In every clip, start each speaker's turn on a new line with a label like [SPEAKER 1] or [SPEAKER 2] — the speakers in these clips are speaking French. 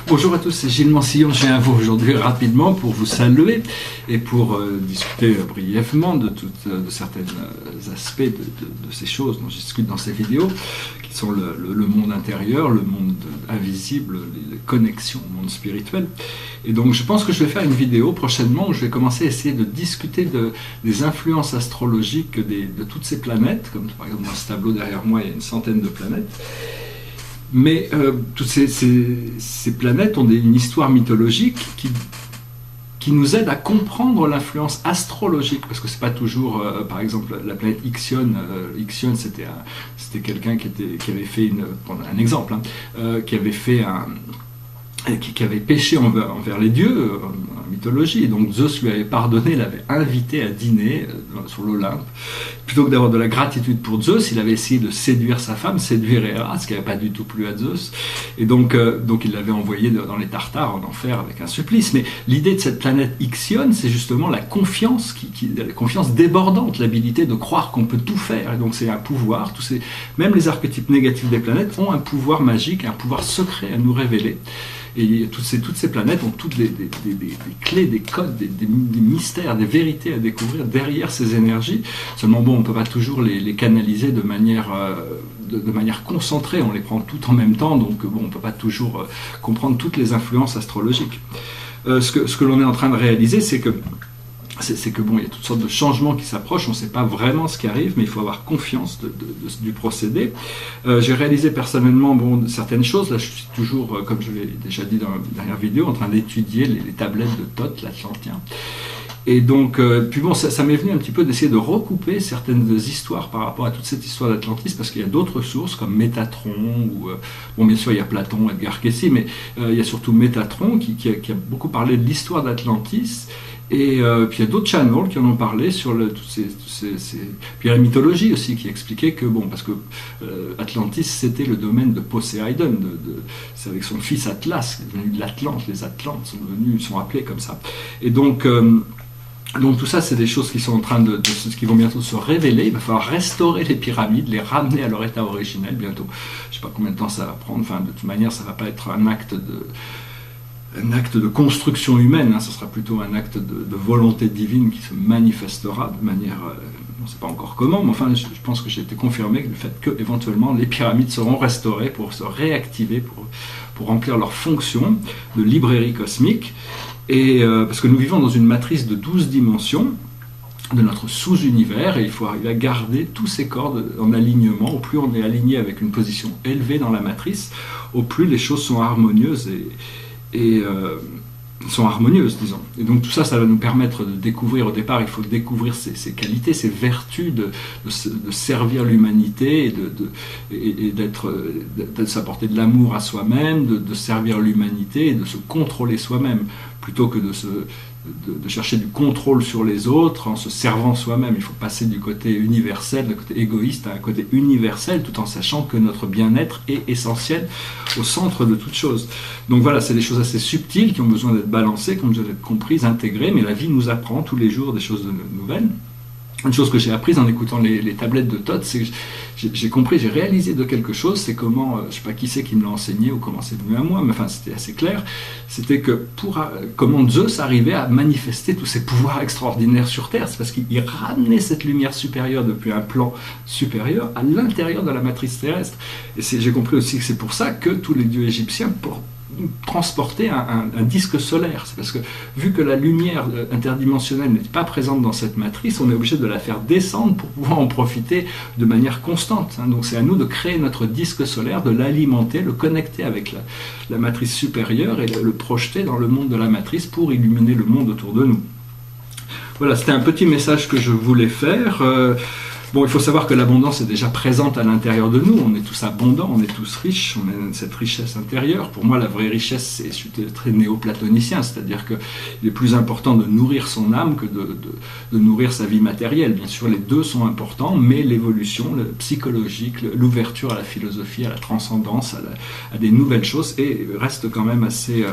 [SPEAKER 1] Bonjour à tous, c'est Gilles Mansillon. Je viens à vous aujourd'hui rapidement pour vous saluer et pour discuter brièvement de certains aspects de ces choses dont je discute dans ces vidéos, qui sont le monde intérieur, le monde invisible, les connexions au monde spirituel. Et donc je pense que je vais faire une vidéo prochainement où je vais commencer à essayer de discuter des influences astrologiques de toutes ces planètes, comme par exemple dans ce tableau derrière moi il y a une centaine de planètes. Mais toutes ces planètes ont une histoire mythologique qui nous aide à comprendre l'influence astrologique, parce que c'est pas toujours, par exemple, la planète Ixion. Ixion, c'était quelqu'un qui avait fait un exemple, qui avait fait qui avait péché envers les dieux en mythologie, et donc Zeus lui avait pardonné, l'avait invité à dîner sur l'Olympe. Plutôt que d'avoir de la gratitude pour Zeus, il avait essayé de séduire sa femme, séduire Héra, ce qui n'avait pas du tout plu à Zeus, et donc il l'avait envoyé dans les Tartares, en enfer, avec un supplice. Mais l'idée de cette planète Ixion, c'est justement la confiance, la confiance débordante, l'habilité de croire qu'on peut tout faire, et donc c'est un pouvoir. Même les archétypes négatifs des planètes ont un pouvoir magique, un pouvoir secret à nous révéler. Et toutes ces planètes ont toutes des clés, des codes, des mystères, des vérités à découvrir derrière ces énergies. Seulement bon, on ne peut pas toujours les canaliser de manière concentrée, on les prend toutes en même temps, donc bon, on ne peut pas toujours comprendre toutes les influences astrologiques. Ce que l'on est en train de réaliser, c'est que bon, il y a toutes sortes de changements qui s'approchent, on ne sait pas vraiment ce qui arrive, mais il faut avoir confiance du procédé. J'ai réalisé personnellement certaines choses. Là, je suis toujours, comme je l'ai déjà dit dans la dernière vidéo, en train d'étudier les tablettes de Thoth, l'Atlantien. Et donc, puis bon, ça m'est venu un petit peu d'essayer de recouper certaines histoires par rapport à toute cette histoire d'Atlantis, parce qu'il y a d'autres sources comme Métatron, ou bon, bien sûr il y a Platon, Edgar Cayce, mais il y a surtout Métatron qui a beaucoup parlé de l'histoire d'Atlantis. Et puis il y a d'autres channels qui en ont parlé sur puis il y a la mythologie aussi qui expliquait que bon, parce que Atlantis c'était le domaine de Poséidon, c'est avec son fils Atlas qui est devenu de l'Atlante. Les Atlantes sont appelés comme ça. Et donc tout ça, c'est des choses qui sont en train qui vont bientôt se révéler. Il va falloir restaurer les pyramides, les ramener à leur état originel bientôt. Je ne sais pas combien de temps ça va prendre. Enfin, de toute manière, ça ne va pas être un acte de construction humaine, ce sera plutôt un acte de volonté divine qui se manifestera de manière, on ne sait pas encore comment, mais enfin je pense que j'ai été confirmé le fait que éventuellement les pyramides seront restaurées pour se réactiver, pour remplir leur fonction de librairie cosmique, et parce que nous vivons dans une matrice de 12 dimensions de notre sous-univers, et il faut arriver à garder tous ces corps en alignement. Au plus on est aligné avec une position élevée dans la matrice, au plus les choses sont harmonieuses et sont harmonieuses, disons. Et donc tout ça, ça va nous permettre de découvrir, au départ, il faut découvrir ses qualités, ses vertus, de servir l'humanité et de s'apporter de l'amour à soi-même, de servir l'humanité et de se contrôler soi-même, plutôt que de chercher du contrôle sur les autres en se servant soi-même. Il faut passer du côté universel, du côté égoïste, à un côté universel, tout en sachant que notre bien-être est essentiel au centre de toute chose. Donc voilà, c'est des choses assez subtiles qui ont besoin d'être balancées, qui ont besoin d'être comprises, intégrées, mais la vie nous apprend tous les jours des choses nouvelles. Une chose que j'ai apprise en écoutant les tablettes de Thoth, c'est que j'ai compris, j'ai réalisé de quelque chose, c'est comment, je ne sais pas qui c'est qui me l'a enseigné ou comment c'est venu à moi, mais enfin c'était assez clair, c'était que comment Zeus arrivait à manifester tous ses pouvoirs extraordinaires sur Terre, c'est parce qu'il ramenait cette lumière supérieure depuis un plan supérieur à l'intérieur de la matrice terrestre. Et j'ai compris aussi que c'est pour ça que tous les dieux égyptiens transporter un disque solaire. C'est parce que vu que la lumière interdimensionnelle n'est pas présente dans cette matrice, on est obligé de la faire descendre pour pouvoir en profiter de manière constante. Donc c'est à nous de créer notre disque solaire, de l'alimenter, le connecter avec la matrice supérieure et le projeter dans le monde de la matrice pour illuminer le monde autour de nous. Voilà, c'était un petit message que je voulais faire. Bon, il faut savoir que l'abondance est déjà présente à l'intérieur de nous, on est tous abondants, on est tous riches, on a cette richesse intérieure. Pour moi, la vraie richesse, je suis très néo-platonicien, c'est-à-dire qu'il est plus important de nourrir son âme que de nourrir sa vie matérielle. Bien sûr, les deux sont importants, mais l'évolution, le psychologique, l'ouverture à la philosophie, à la transcendance, à des nouvelles choses, reste quand même assez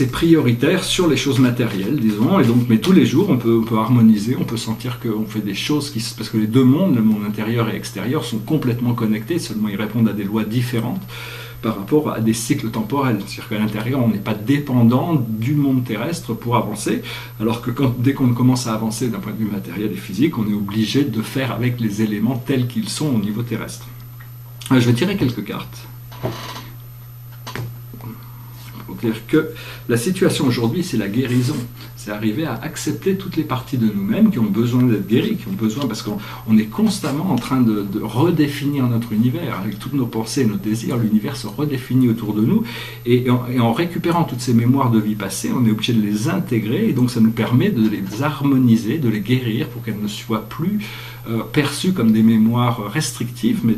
[SPEAKER 1] prioritaire sur les choses matérielles, disons, et donc, mais tous les jours on peut harmoniser, on peut sentir qu'on fait des choses parce que les deux mondes, le monde intérieur et extérieur, sont complètement connectés, seulement ils répondent à des lois différentes. par rapport à des cycles temporels. C'est-à-dire qu'à l'intérieur, on n'est pas dépendant du monde terrestre pour avancer, alors que dès qu'on commence à avancer d'un point de vue matériel et physique, on est obligé de faire avec les éléments tels qu'ils sont au niveau terrestre. Je vais tirer quelques cartes. Pour dire que la situation aujourd'hui, c'est la guérison. C'est arriver à accepter toutes les parties de nous-mêmes qui ont besoin d'être guéries, qui ont besoin, parce qu'on est constamment en train de redéfinir notre univers. Avec toutes nos pensées et nos désirs, l'univers se redéfinit autour de nous. Et en récupérant toutes ces mémoires de vie passée, on est obligé de les intégrer. Et donc ça nous permet de les harmoniser, de les guérir pour qu'elles ne soient plus perçues comme des mémoires restrictives, mais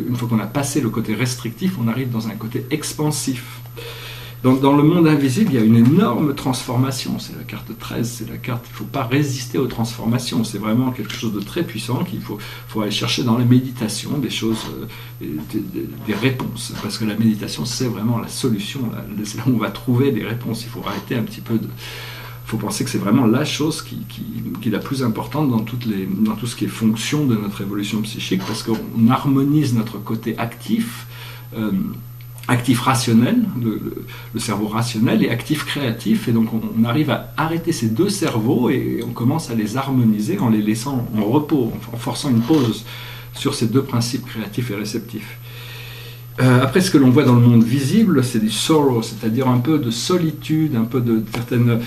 [SPEAKER 1] une fois qu'on a passé le côté restrictif, on arrive dans un côté expansif. Dans le monde invisible, il y a une énorme transformation. C'est la carte 13, c'est la carte, il ne faut pas résister aux transformations. C'est vraiment quelque chose de très puissant qu'il faut aller chercher dans les méditations, des choses, des réponses. Parce que la méditation, c'est vraiment la solution. C'est là où on va trouver des réponses. Il faut arrêter un petit peu de... Il faut penser que c'est vraiment la chose qui est la plus importante dans tout ce qui est fonction de notre évolution psychique, parce qu'on harmonise notre côté actif, actif rationnel, le cerveau rationnel, et actif créatif, et donc on arrive à arrêter ces deux cerveaux et on commence à les harmoniser en les laissant en repos, en forçant une pause sur ces deux principes créatifs et réceptifs. Après, ce que l'on voit dans le monde visible, c'est du sorrow, c'est-à-dire un peu de solitude, un peu de certaines...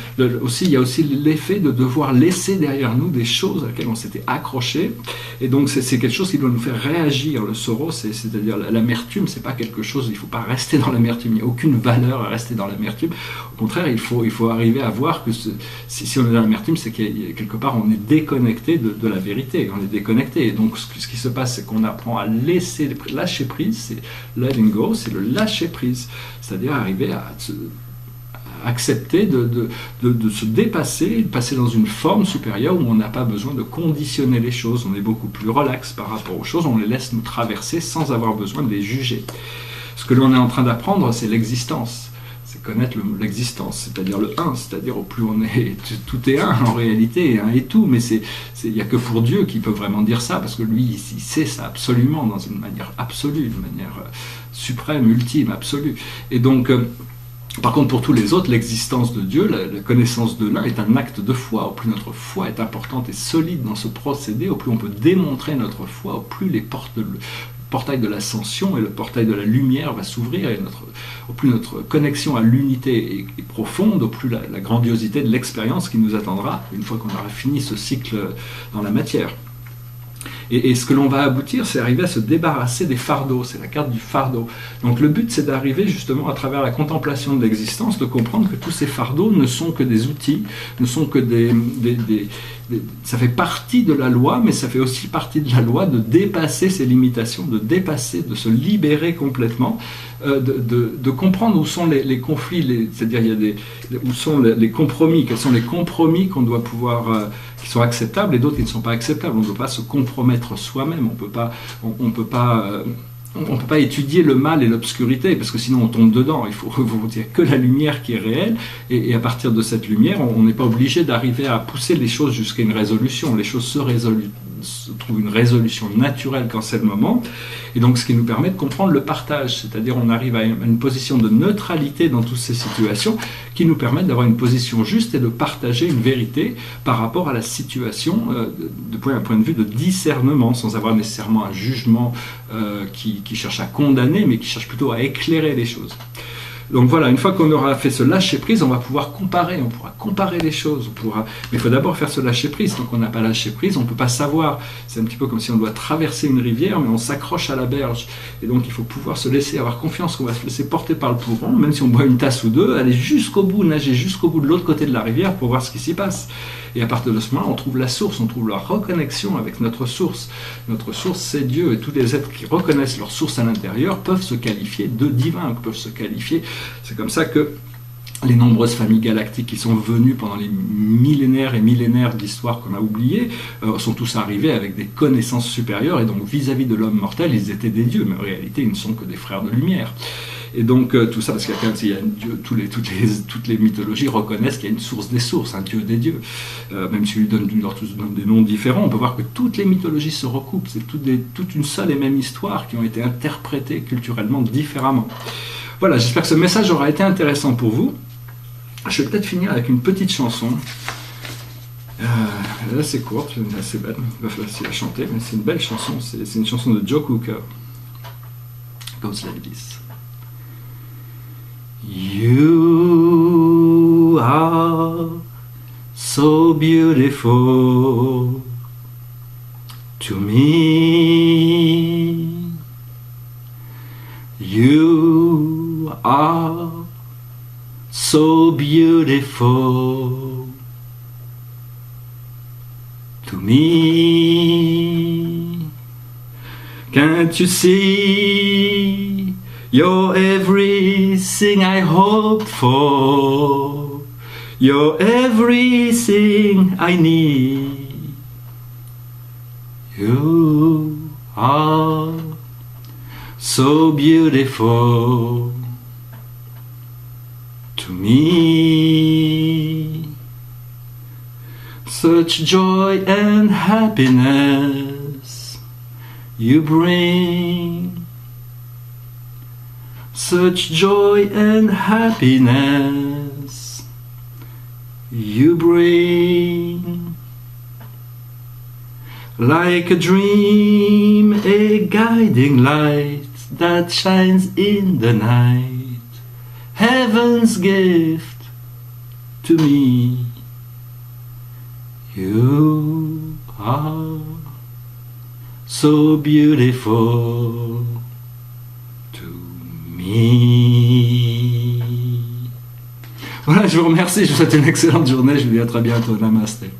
[SPEAKER 1] aussi, il y a aussi l'effet de devoir laisser derrière nous des choses à laquelle on s'était accroché, et donc c'est quelque chose qui doit nous faire réagir. Le sorrow, c'est-à-dire l'amertume, c'est pas quelque chose, il ne faut pas rester dans l'amertume, il n'y a aucune valeur à rester dans l'amertume. Au contraire, il faut arriver à voir que si on est dans l'amertume, c'est qu'il quelque part on est déconnecté de la vérité, on est déconnecté. Et donc ce qui se passe, c'est qu'on apprend à lâcher prise, c'est letting go, c'est le lâcher prise, c'est-à-dire arriver à accepter de se dépasser, de passer dans une forme supérieure où on n'a pas besoin de conditionner les choses, on est beaucoup plus relax par rapport aux choses, on les laisse nous traverser sans avoir besoin de les juger. Ce que l'on est en train d'apprendre, c'est l'existence, c'est connaître l'existence, c'est-à-dire le un, c'est-à-dire au plus on est, tout est un en réalité, un et tout, mais il n'y a que pour Dieu qui peut vraiment dire ça, parce que lui, il sait ça absolument, dans une manière absolue, une manière suprême, ultime, absolue. Et donc, par contre, pour tous les autres, l'existence de Dieu, la connaissance de l'un est un acte de foi. Au plus notre foi est importante et solide dans ce procédé, au plus on peut démontrer notre foi, au plus les portail de l'ascension et le portail de la lumière va s'ouvrir, et au plus notre connexion à l'unité est profonde, au plus la grandiosité de l'expérience qui nous attendra une fois qu'on aura fini ce cycle dans la matière. Et ce que l'on va aboutir, c'est arriver à se débarrasser des fardeaux, c'est la carte du fardeau. Donc le but, c'est d'arriver justement à travers la contemplation de l'existence, de comprendre que tous ces fardeaux ne sont que des outils, ne sont que ça fait partie de la loi, mais ça fait aussi partie de la loi de dépasser ces limitations, de se libérer complètement, de comprendre où sont les conflits, c'est-à-dire où sont les compromis, quels sont les compromis qu'on doit pouvoir, qui sont acceptables et d'autres qui ne sont pas acceptables. On ne doit pas se compromettre soi-même, on peut pas étudier le mal et l'obscurité, parce que sinon on tombe dedans. Il faut dire que la lumière qui est réelle, et à partir de cette lumière, on n'est pas obligé d'arriver à pousser les choses jusqu'à une résolution. Les choses se trouvent une résolution naturelle quand c'est le moment, et donc ce qui nous permet de comprendre le partage, c'est-à-dire on arrive à une position de neutralité dans toutes ces situations qui nous permettent d'avoir une position juste et de partager une vérité par rapport à la situation d'un point de vue de discernement, sans avoir nécessairement un jugement qui cherche à condamner, mais qui cherche plutôt à éclairer les choses. Donc voilà, une fois qu'on aura fait ce lâcher-prise, on va pouvoir comparer, on pourra comparer les choses, mais il faut d'abord faire ce lâcher-prise. Tant qu'on n'a pas lâché-prise, on ne peut pas savoir. C'est un petit peu comme si on doit traverser une rivière, mais on s'accroche à la berge. Et donc il faut pouvoir se laisser, avoir confiance qu'on va se laisser porter par le courant, même si on boit une tasse ou deux, aller jusqu'au bout, nager jusqu'au bout de l'autre côté de la rivière pour voir ce qui s'y passe. Et à partir de ce moment, on trouve la source, on trouve la reconnexion avec notre source. Notre source, c'est Dieu, et tous les êtres qui reconnaissent leur source à l'intérieur peuvent se qualifier de divins, peuvent se qualifier. C'est comme ça que les nombreuses familles galactiques qui sont venues pendant les millénaires et millénaires d'histoire qu'on a oubliées sont tous arrivés avec des connaissances supérieures, et donc vis-à-vis de l'homme mortel, ils étaient des dieux, mais en réalité, ils ne sont que des frères de lumière. Et donc tout ça, parce qu'il y a un Dieu, toutes les mythologies reconnaissent qu'il y a une source des sources, un Dieu des dieux. Même si lui leur tous donnent des noms différents, on peut voir que toutes les mythologies se recoupent. C'est toute une seule et même histoire qui ont été interprétées culturellement différemment. Voilà, j'espère que ce message aura été intéressant pour vous. Je vais peut-être finir avec une petite chanson. Elle est assez courte, assez belle, pas facile à chanter, mais c'est une belle chanson. C'est une chanson de Joe Cocker. It goes like this. You are so beautiful to me. You are so beautiful to me. Can't you see you're everything I hoped for? You're everything I need. You are so beautiful to me. Such joy and happiness you bring. Such joy and happiness you bring. Like a dream, a guiding light that shines in the night. Heaven's gift to me. You are so beautiful to me. Voilà, je vous remercie, je vous souhaite une excellente journée, je vous dis à très bientôt. Namasté.